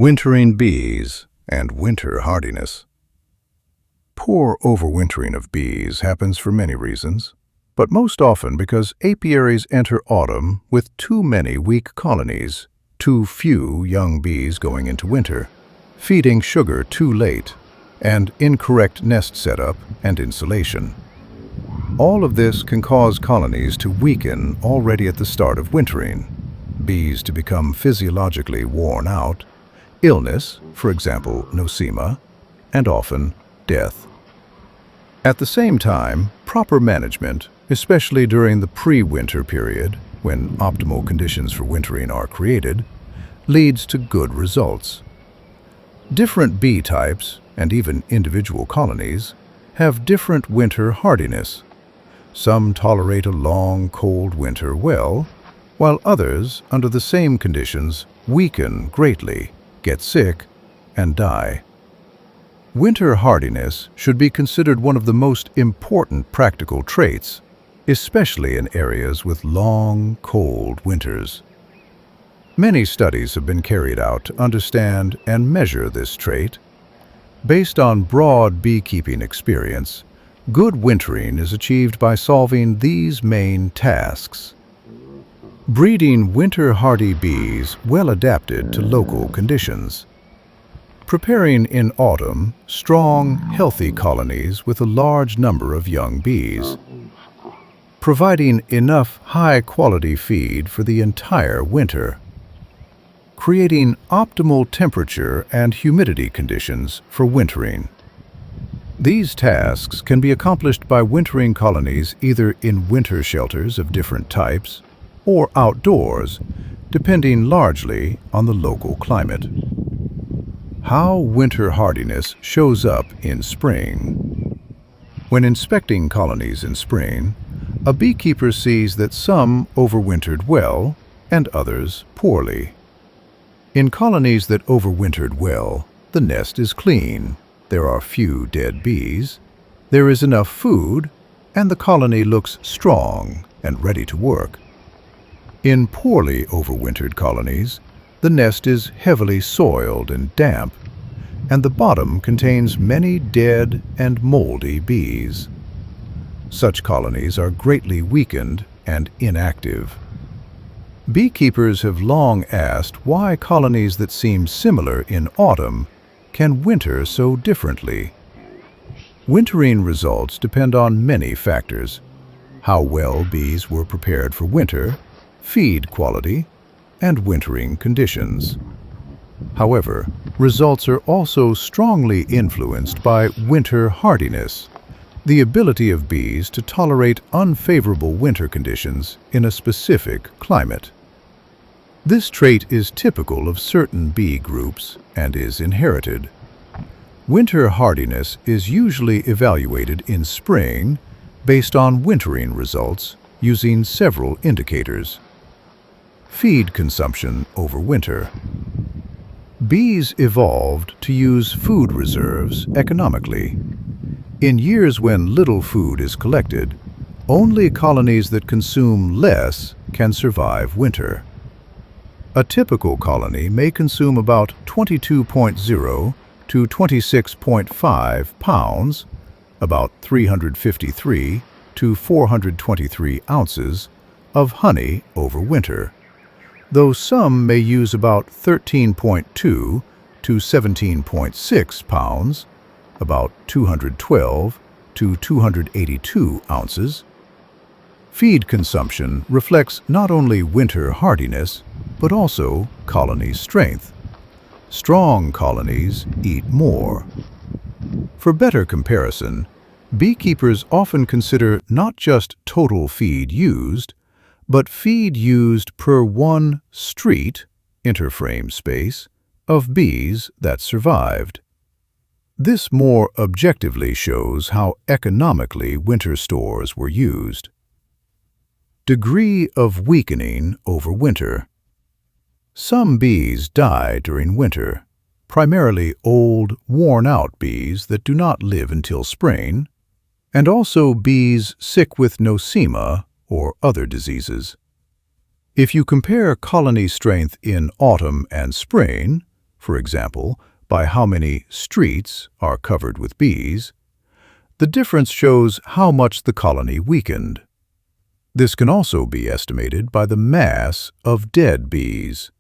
Wintering bees and winter hardiness. Poor overwintering of bees happens for many reasons, but most often because apiaries enter autumn with too many weak colonies, too few young bees going into winter, feeding sugar too late, and incorrect nest setup and insulation. All of this can cause colonies to weaken already at the start of wintering, bees to become physiologically worn out, illness, for example, nosema, and often death. At the same time, proper management, especially during the pre-winter period, when optimal conditions for wintering are created, leads to good results. Different bee types, and even individual colonies, have different winter hardiness. Some tolerate a long, cold winter well, while others, under the same conditions, weaken greatly, get sick, and die. Winter hardiness should be considered one of the most important practical traits, especially in areas with long, cold winters. Many studies have been carried out to understand and measure this trait. Based on broad beekeeping experience, good wintering is achieved by solving these main tasks. Breeding winter-hardy bees well adapted to local conditions. Preparing in autumn strong, healthy colonies with a large number of young bees. Providing enough high-quality feed for the entire winter. Creating optimal temperature and humidity conditions for wintering. These tasks can be accomplished by wintering colonies either in winter shelters of different types or outdoors, depending largely on the local climate. How winter hardiness shows up in spring. When inspecting colonies in spring, a beekeeper sees that some overwintered well and others poorly. In colonies that overwintered well, the nest is clean, there are few dead bees, there is enough food, and the colony looks strong and ready to work. In poorly overwintered colonies, the nest is heavily soiled and damp, and the bottom contains many dead and moldy bees. Such colonies are greatly weakened and inactive. Beekeepers have long asked why colonies that seem similar in autumn can winter so differently. Wintering results depend on many factors: how well bees were prepared for winter, feed quality, and wintering conditions. However, results are also strongly influenced by winter hardiness, the ability of bees to tolerate unfavorable winter conditions in a specific climate. This trait is typical of certain bee groups and is inherited. Winter hardiness is usually evaluated in spring based on wintering results using several indicators. Feed consumption over winter. Bees evolved to use food reserves economically. In years when little food is collected, only colonies that consume less can survive winter. A typical colony may consume about 22.0 to 26.5 pounds, about 353 to 423 ounces, of honey over winter, though some may use about 13.2 to 17.6 pounds, about 212 to 282 ounces. Feed consumption reflects not only winter hardiness, but also colony strength. Strong colonies eat more. For better comparison, beekeepers often consider not just total feed used, but feed used per one street, interframe space, of bees that survived. This more objectively shows how economically winter stores were used. Degree of weakening over winter. Some bees die during winter, primarily old, worn-out bees that do not live until spring, and also bees sick with nosema or other diseases. If you compare colony strength in autumn and spring, for example, by how many streets are covered with bees, the difference shows how much the colony weakened. This can also be estimated by the mass of dead bees.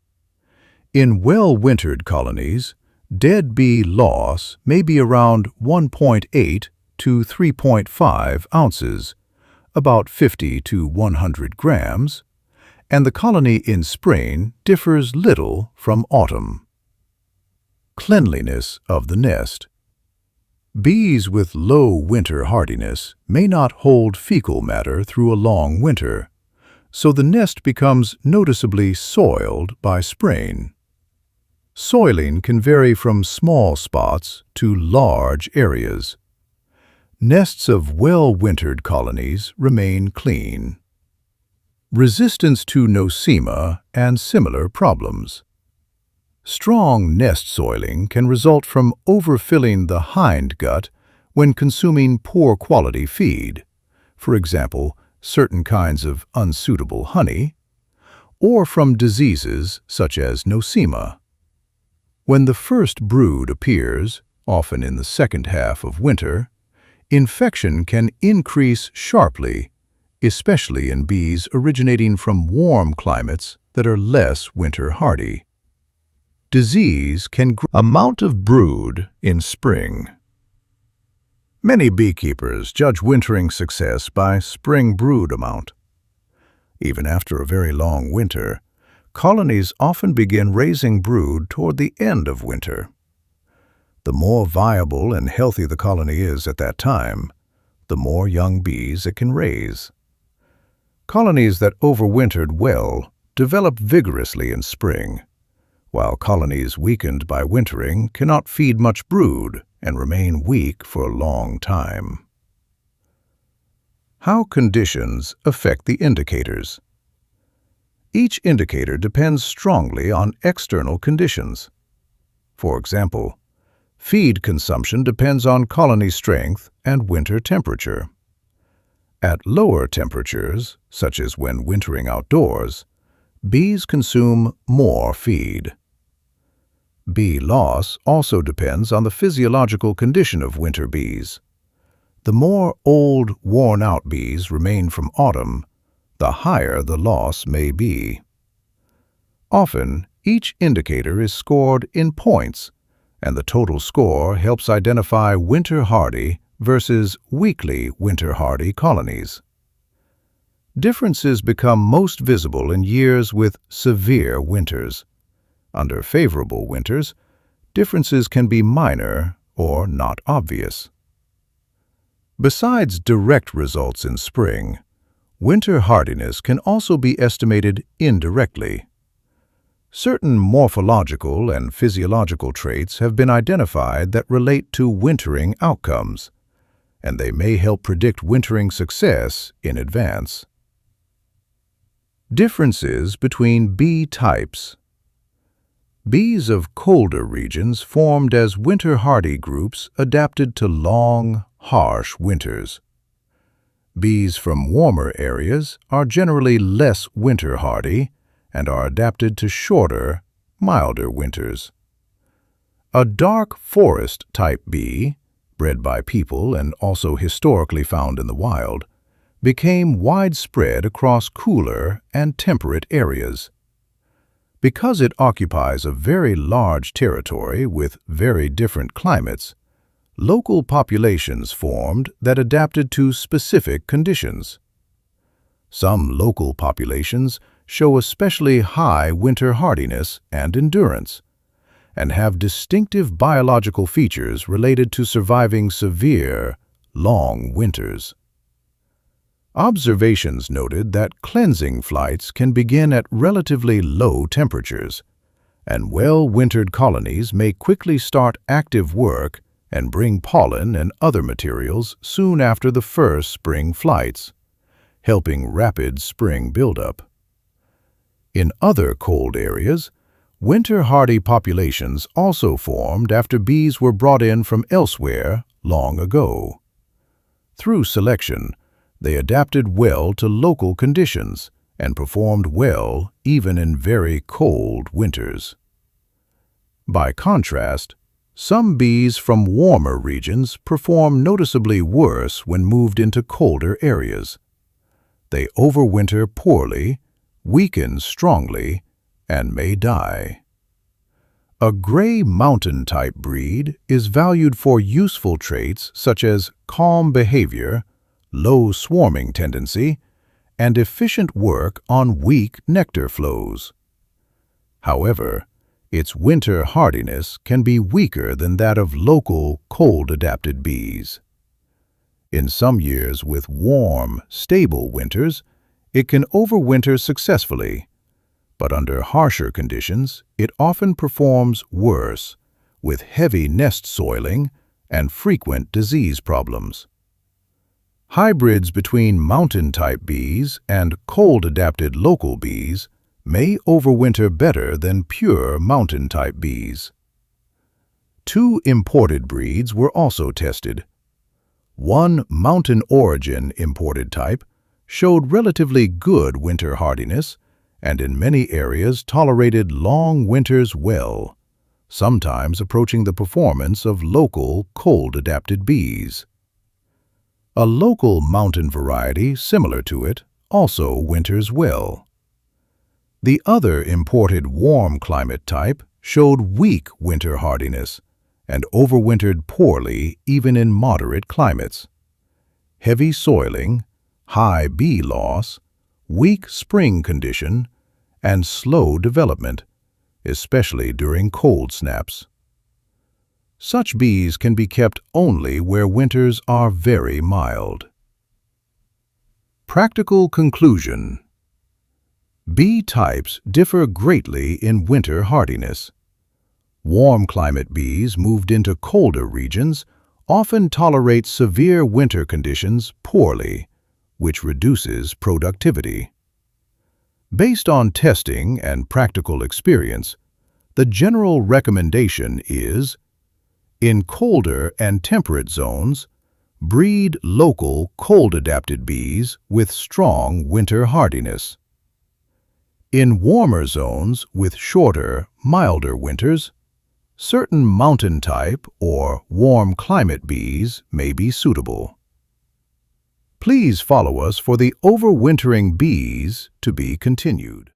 In well-wintered colonies, dead bee loss may be around 1.8 to 3.5 ounces, about 50 to 100 grams, and the colony in spring differs little from autumn. Cleanliness of the nest. Bees with low winter hardiness may not hold fecal matter through a long winter, so the nest becomes noticeably soiled by spring. Soiling can vary from small spots to large areas. Nests of well-wintered colonies remain clean. Resistance to nosema and similar problems. Strong nest soiling can result from overfilling the hindgut when consuming poor quality feed, for example, certain kinds of unsuitable honey, or from diseases such as nosema. When the first brood appears, often in the second half of winter, infection can increase sharply, especially in bees originating from warm climates that are less winter hardy. Disease can grow. Amount of brood in spring. Many beekeepers judge wintering success by spring brood amount. Even after a very long winter, colonies often begin raising brood toward the end of winter. The more viable and healthy the colony is at that time, the more young bees it can raise. Colonies that overwintered well develop vigorously in spring, while colonies weakened by wintering cannot feed much brood and remain weak for a long time. How conditions affect the indicators. Each indicator depends strongly on external conditions. For example, feed consumption depends on colony strength and winter temperature. At lower temperatures, such as when wintering outdoors, bees consume more feed. Bee loss also depends on the physiological condition of winter bees. The more old, worn-out bees remain from autumn, the higher the loss may be. Often, each indicator is scored in points, and the total score helps identify winter-hardy versus weakly winter-hardy colonies. Differences become most visible in years with severe winters. Under favorable winters, differences can be minor or not obvious. Besides direct results in spring, winter hardiness can also be estimated indirectly. Certain morphological and physiological traits have been identified that relate to wintering outcomes, and they may help predict wintering success in advance. Differences between bee types. Bees of colder regions formed as winter-hardy groups adapted to long, harsh winters. Bees from warmer areas are generally less winter-hardy and are adapted to shorter, milder winters. A dark forest-type bee, bred by people and also historically found in the wild, became widespread across cooler and temperate areas. Because it occupies a very large territory with very different climates, local populations formed that adapted to specific conditions. Some local populations show especially high winter hardiness and endurance, and have distinctive biological features related to surviving severe, long winters. Observations noted that cleansing flights can begin at relatively low temperatures, and well-wintered colonies may quickly start active work and bring pollen and other materials soon after the first spring flights, helping rapid spring buildup. In other cold areas, winter-hardy populations also formed after bees were brought in from elsewhere long ago. Through selection, they adapted well to local conditions and performed well even in very cold winters. By contrast, some bees from warmer regions perform noticeably worse when moved into colder areas. They overwinter poorly, weaken strongly, and may die. A gray mountain-type breed is valued for useful traits such as calm behavior, low swarming tendency, and efficient work on weak nectar flows. However, its winter hardiness can be weaker than that of local, cold-adapted bees. In some years with warm, stable winters, it can overwinter successfully, but under harsher conditions, it often performs worse, with heavy nest soiling and frequent disease problems. Hybrids between mountain-type bees and cold-adapted local bees may overwinter better than pure mountain-type bees. 2 imported breeds were also tested. One mountain-origin imported type showed relatively good winter hardiness and in many areas tolerated long winters well, sometimes approaching the performance of local, cold-adapted bees. A local mountain variety similar to it also winters well. The other imported warm climate type showed weak winter hardiness and overwintered poorly even in moderate climates. Heavy soiling, high bee loss, weak spring condition, and slow development, especially during cold snaps. Such bees can be kept only where winters are very mild. Practical conclusion. Bee types differ greatly in winter hardiness. Warm climate bees moved into colder regions often tolerate severe winter conditions poorly, which reduces productivity. Based on testing and practical experience, the general recommendation is, in colder and temperate zones, breed local cold-adapted bees with strong winter hardiness. In warmer zones with shorter, milder winters, certain mountain-type or warm climate bees may be suitable. Please follow us for the overwintering bees to be continued.